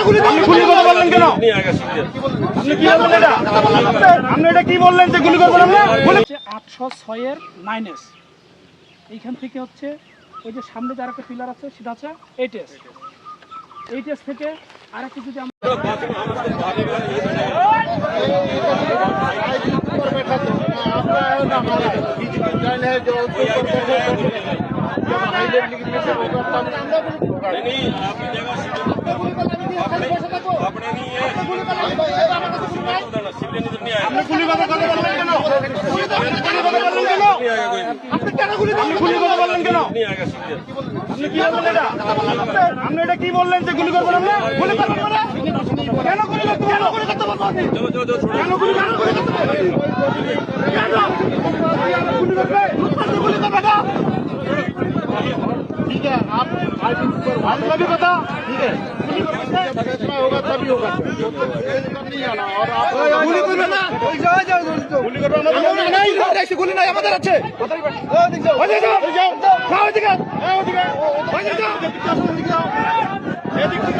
গুলি করে বললেন কেন? আপনি এটা কি বললেন যে গুলি করে বললেন না? 806 এর 9S এইখান থেকে হচ্ছে ওই যে সামনে যে আরেকটা পিলার আছে সেটা হচ্ছে 8S থেকে আরেকটা যদি আমরা আপনি এটা কি বললেন যে গুলি করে বললেন না? গুলি করবেন না? কেন গুলি করতে কেন গুলি করতে বলবো আপনি? কেন গুলি করতে गुली करবে না? ठीक है आप का भी पता ठीक है फैसला होगा तभी होगा नहीं आना और आप गुली करবে না गुली करবে না नहीं ऐसे गुली नहीं আমাদের আছে ওদিকে যাও ওদিকে যাও ওদিকে ওদিকে যাও এদিকে